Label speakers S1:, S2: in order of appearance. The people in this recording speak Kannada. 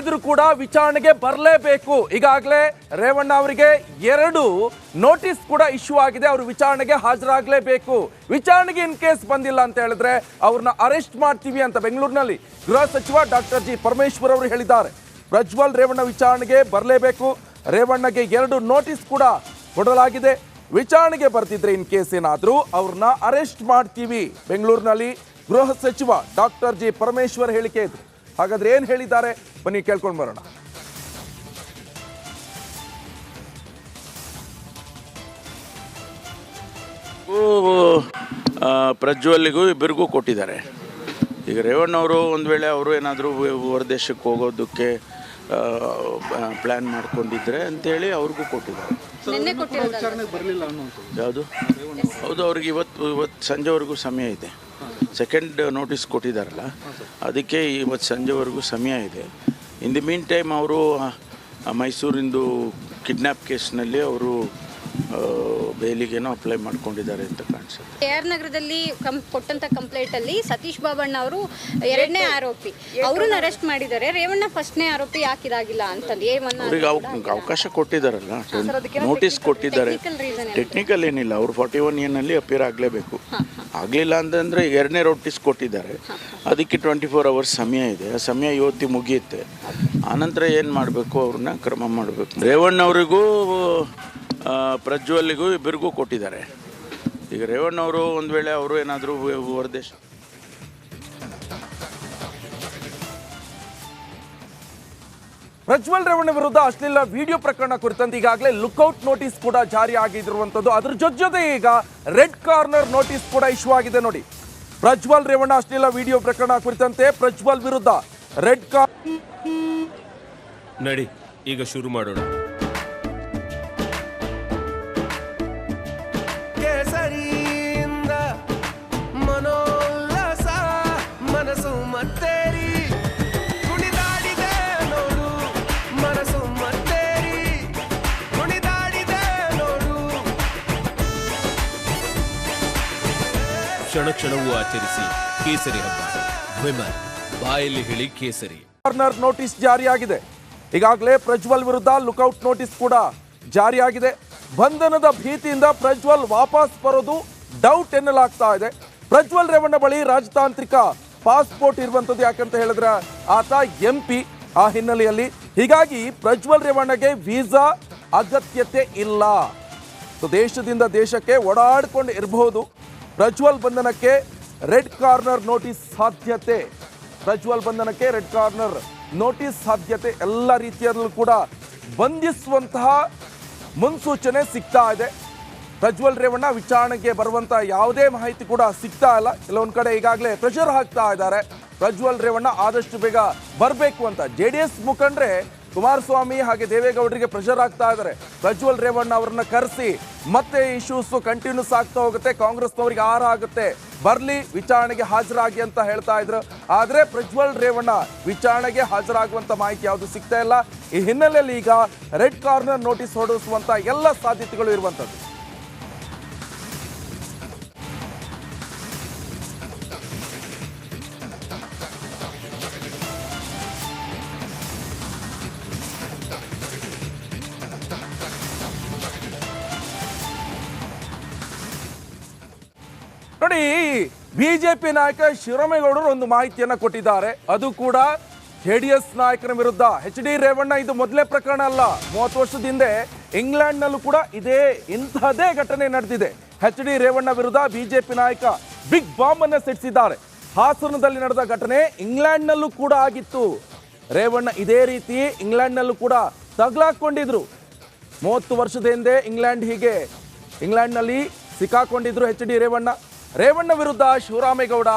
S1: ಏನಿದ್ರು ಕೂಡ ವಿಚಾರಣೆಗೆ ಬರಲೇಬೇಕು. ಈಗಾಗಲೇ ರೇವಣ್ಣ ಅವರಿಗೆ 2 ನೋಟಿಸ್ ಕೂಡ ಇಶ್ಯೂ ಆಗಿದೆ. ಅವರು ವಿಚಾರಣೆಗೆ ಹಾಜರಾಗಲೇಬೇಕು. ವಿಚಾರಣೆಗೆ ಇನ್ ಕೇಸ್ ಬಂದಿಲ್ಲ ಅಂತ ಹೇಳಿದ್ರೆ ಅವ್ರನ್ನ ಅರೆಸ್ಟ್ ಮಾಡ್ತೀವಿ ಅಂತ ಬೆಂಗಳೂರಿನಲ್ಲಿ ಗೃಹ ಸಚಿವ ಡಾಕ್ಟರ್ ಜಿ ಪರಮೇಶ್ವರ್ ಅವರು ಹೇಳಿದ್ದಾರೆ. ಪ್ರಜ್ವಲ್ ರೇವಣ್ಣ ವಿಚಾರಣೆಗೆ ಬರಲೇಬೇಕು. ರೇವಣ್ಣಗೆ 2 ನೋಟಿಸ್ ಕೂಡ ಕೊಡಲಾಗಿದೆ. ವಿಚಾರಣೆಗೆ ಬರ್ತಿದ್ರೆ ಇನ್ ಕೇಸ್ ಏನಾದರೂ ಅವ್ರನ್ನ ಅರೆಸ್ಟ್ ಮಾಡ್ತೀವಿ. ಬೆಂಗಳೂರಿನಲ್ಲಿ ಗೃಹ ಸಚಿವ ಡಾಕ್ಟರ್ ಜಿ ಪರಮೇಶ್ವರ್ ಹೇಳಿಕೆ ಇದೆ. ಹಾಗಾದ್ರೆ ಏನು ಹೇಳಿದ್ದಾರೆ ಬನ್ನಿ ಕೇಳ್ಕೊಂಡು ಬರೋಣ.
S2: ಪ್ರಜ್ವಲ್ಗೂ ಇಬ್ಬರಿಗೂ ಕೊಟ್ಟಿದ್ದಾರೆ. ಈಗ ರೇವಣ್ಣ ಅವರು ಒಂದು ವೇಳೆ ಅವರು ಏನಾದರೂ ಹೊರದೇಶಕ್ಕೆ ಹೋಗೋದಕ್ಕೆ ಪ್ಲ್ಯಾನ್ ಮಾಡ್ಕೊಂಡಿದ್ರೆ ಅಂತೇಳಿ ಅವ್ರಿಗೂ ಕೊಟ್ಟಿದ್ದಾರೆ. ಯಾವುದು? ಹೌದು, ಅವ್ರಿಗೆ ಇವತ್ತು ಸಂಜೆವರೆಗೂ ಸಮಯ ಇದೆ. ಸೆಕೆಂಡ್ ನೋಟಿಸ್ ಕೊಟ್ಟಿದ್ದಾರಲ್ಲ, ಅದಕ್ಕೆ ಇವತ್ತು ಸಂಜೆವರೆಗೂ ಸಮಯ ಇದೆ. ಇನ್ ದಿ ಮೀನ್ ಟೈಮ್ ಅವರು ಮೈಸೂರಿಂದು ಕಿಡ್ನ್ಯಾಪ್ ಕೇಸ್ನಲ್ಲಿ ಅವರು ಬೇಲಿಗೇನೋ ಅಪ್ಲೈ ಮಾಡ್ಕೊಂಡಿದ್ದಾರೆ ಅಂತ ಕಾಣಿಸುತ್ತೆ.
S3: KR ನಗರದಲ್ಲಿ ಕೊಟ್ಟಂತ ಕಂಪ್ಲೇಂಟ್ ಅಲ್ಲಿ ಸತೀಶ್ ಬಾಬಣ್ಣ ಅವರು 2ನೇ ಆರೋಪಿ, ಅವ್ರನ್ನ ಅರೆಸ್ಟ್ ಮಾಡಿದ್ದಾರೆ. ರೇವಣ್ಣ 1ನೇ ಆರೋಪಿ ಯಾಕಿದಾಗಿಲ್ಲ ಅಂತಂದು
S2: ಅವ್ರಿಗೆ ಅವಕಾಶ ಕೊಟ್ಟಿದ್ದಾರಲ್ಲ, ನೋಟಿಸ್ ಕೊಟ್ಟಿದ್ದಾರೆ. ಟೆಕ್ನಿಕಲ್ ಏನಿಲ್ಲ, ಅವರು 41A ಅಪಿಯರ್ ಆಗಲೇಬೇಕು. ಆಗಲಿಲ್ಲ ಅಂತಂದರೆ 2ನೇ ನೋಟಿಸ್ ಕೊಟ್ಟಿದ್ದಾರೆ. ಅದಕ್ಕೆ 24 hours ಸಮಯ ಇದೆ. ಆ ಸಮಯ ಇವತ್ತು ಮುಗಿಯುತ್ತೆ. ಆನಂತರ ಏನು ಮಾಡಬೇಕು, ಅವ್ರನ್ನ ಕ್ರಮ ಮಾಡಬೇಕು. ರೇವಣ್ಣ ಅವರಿಗೂ ಪ್ರಜ್ವಲ್ಗೂ ಇಬ್ಬರಿಗೂ ಕೊಟ್ಟಿದ್ದಾರೆ. ಈಗ ರೇವಣ್ಣ ಅವರು ಒಂದು ವೇಳೆ ಅವರು ಏನಾದರೂ ಹೊರದೇಶ
S1: ಪ್ರಜ್ವಲ್ ರೇವಣ್ಣ ವಿರುದ್ಧ ಅಶ್ಲೀಲ ವಿಡಿಯೋ ಪ್ರಕರಣ ಕುರಿತಂತೆ ಈಗಾಗಲೇ ಲುಕ್ಔಟ್ ನೋಟಿಸ್ ಕೂಡ ಜಾರಿ ಆಗಿರುವಂಥದ್ದು. ಅದ್ರ ಜೊತೆ ಈಗ ರೆಡ್ ಕಾರ್ನರ್ ನೋಟಿಸ್ ಕೂಡ ಇಶ್ಯೂ ಆಗಿದೆ. ನೋಡಿ, ಪ್ರಜ್ವಲ್ ರೇವಣ್ಣ ಅಶ್ಲೀಲ ವಿಡಿಯೋ ಪ್ರಕರಣ ಕುರಿತಂತೆ ಪ್ರಜ್ವಲ್ ವಿರುದ್ಧ ರೆಡ್ ಕಾರ್ನರ್.
S4: ನಡಿ ಈಗ ಶುರು ಮಾಡೋಣ. ಕ್ಷಣ ಕ್ಷಣವೂ ಆಚರಿಸಿ ಕೇಸರಿ ಹಬ್ಬ. ವಿಮಲ್ ಬಾಯಲ್ಲಿ ಹೇಳಿ ಕೇಸರಿ.
S1: ಕಾರ್ನರ್ ನೋಟಿಸ್ ಜಾರಿಯಾಗಿದೆ. ಈಗಾಗಲೇ ಪ್ರಜ್ವಲ್ ವಿರುದ್ಧ ಲುಕ್ಔಟ್ ನೋಟಿಸ್ ಕೂಡ ಜಾರಿಯಾಗಿದೆ. ಬಂಧನದ ಭೀತಿಯಿಂದ ಪ್ರಜ್ವಲ್ ವಾಪಸ್ ಬರೋದು ಡೌಟ್ ಎನ್ನಲಾಗ್ತಾ ಇದೆ. ಪ್ರಜ್ವಲ್ ರೇವಣ್ಣ ಬಳಿ ರಾಜತಾಂತ್ರಿಕ ಪಾಸ್ಪೋರ್ಟ್ ಇರುವಂಥದ್ದು. ಯಾಕಂತ ಹೇಳಿದ್ರೆ ಆತ MP. ಆ ಹಿನ್ನೆಲೆಯಲ್ಲಿ ಹೀಗಾಗಿ ಪ್ರಜ್ವಲ್ ರೇವಣ್ಣಗೆ ವೀಸಾ ಅಗತ್ಯತೆ ಇಲ್ಲ. ದೇಶದಿಂದ ದೇಶಕ್ಕೆ ಓಡಾಡ್ಕೊಂಡು ಇರಬಹುದು. ಪ್ರಜ್ವಲ್ ಬಂಧನಕ್ಕೆ ರೆಡ್ ಕಾರ್ನರ್ ನೋಟಿಸ್ ಸಾಧ್ಯತೆ. ಪ್ರಜ್ವಲ್ ಬಂಧನಕ್ಕೆ ರೆಡ್ ಕಾರ್ನರ್ ನೋಟಿಸ್ ಸಾಧ್ಯತೆ. ಎಲ್ಲ ರೀತಿಯಲ್ಲೂ ಕೂಡ ಬಂಧಿಸುವಂತಹ ಮುನ್ಸೂಚನೆ ಸಿಗ್ತಾ ಇದೆ. ಪ್ರಜ್ವಲ್ ರೇವಣ್ಣ ವಿಚಾರಣೆಗೆ ಬರುವಂಥ ಯಾವುದೇ ಮಾಹಿತಿ ಕೂಡ ಸಿಗ್ತಾ ಇಲ್ಲ. ಕೆಲವೊಂದು ಕಡೆ ಈಗಾಗಲೇ ಪ್ರೆಷರ್ ಹಾಕ್ತಾ ಇದ್ದಾರೆ. ಪ್ರಜ್ವಲ್ ರೇವಣ್ಣ ಆದಷ್ಟು ಬೇಗ ಬರಬೇಕು ಅಂತ JDS ಮುಖಂಡ್ರೆ ಕುಮಾರಸ್ವಾಮಿ ಹಾಗೆ ದೇವೇಗೌಡರಿಗೆ ಪ್ರೆಷರ್ ಆಗ್ತಾ ಇದ್ದಾರೆ. ಪ್ರಜ್ವಲ್ ರೇವಣ್ಣ ಅವರನ್ನ ಕರೆಸಿ ಮತ್ತೆ ಇಶ್ಯೂಸ್ ಕಂಟಿನ್ಯೂಸ್ ಆಗ್ತಾ ಹೋಗುತ್ತೆ. ಕಾಂಗ್ರೆಸ್ನವರಿಗೆ ಆಹಾರ ಆಗುತ್ತೆ, ಬರ್ಲಿ ವಿಚಾರಣೆಗೆ ಹಾಜರಾಗಿ ಅಂತ ಹೇಳ್ತಾ ಇದ್ರು. ಆದರೆ ಪ್ರಜ್ವಲ್ ರೇವಣ್ಣ ವಿಚಾರಣೆಗೆ ಹಾಜರಾಗುವಂತ ಮಾಹಿತಿ ಯಾವುದು ಸಿಗ್ತಾ ಇಲ್ಲ. ಈ ಹಿನ್ನೆಲೆಯಲ್ಲಿ ಈಗ ರೆಡ್ ಕಾರ್ನರ್ ನೋಟಿಸ್ ಹೊರಡಿಸುವಂತ ಎಲ್ಲ ಸಾಧ್ಯತೆಗಳು ಇರುವಂತದ್ದು. ನೋಡಿ, ಬಿಜೆಪಿ ನಾಯಕ ಶಿವರಾಮೇಗೌಡರು ಒಂದು ಮಾಹಿತಿಯನ್ನ ಕೊಟ್ಟಿದ್ದಾರೆ. ಅದು ಕೂಡ JDS ನಾಯಕನ ವಿರುದ್ಧ. HD ರೇವಣ್ಣ ಇದು ಮೊದಲೇ ಪ್ರಕರಣ ಅಲ್ಲ. 30 ವರ್ಷದ ಹಿಂದೆ ಇಂಗ್ಲೆಂಡ್ನಲ್ಲೂ ಕೂಡ ಇಂಥದೇ ಘಟನೆ ನಡೆದಿದೆ. HD ರೇವಣ್ಣ ವಿರುದ್ಧ ಬಿಜೆಪಿ ನಾಯಕ ಬಿಗ್ ಬಾಂಬ್ ಅನ್ನ ಸಿಡಿಸಿದ್ದಾರೆ. ಹಾಸನದಲ್ಲಿ ನಡೆದ ಘಟನೆ ಇಂಗ್ಲೆಂಡ್ನಲ್ಲೂ ಕೂಡ ಆಗಿತ್ತು. ರೇವಣ್ಣ ಇದೇ ರೀತಿ ಇಂಗ್ಲೆಂಡ್ನಲ್ಲೂ ಕೂಡ ತಗಲಾಕೊಂಡಿದ್ರು. 30 ವರ್ಷದ ಹಿಂದೆ ಇಂಗ್ಲೆಂಡ್ನಲ್ಲಿ ಸಿಕ್ಕಾಕೊಂಡಿದ್ರು HD ರೇವಣ್ಣ ವಿರುದ್ಧ ಶಿವರಾಮೇಗೌಡ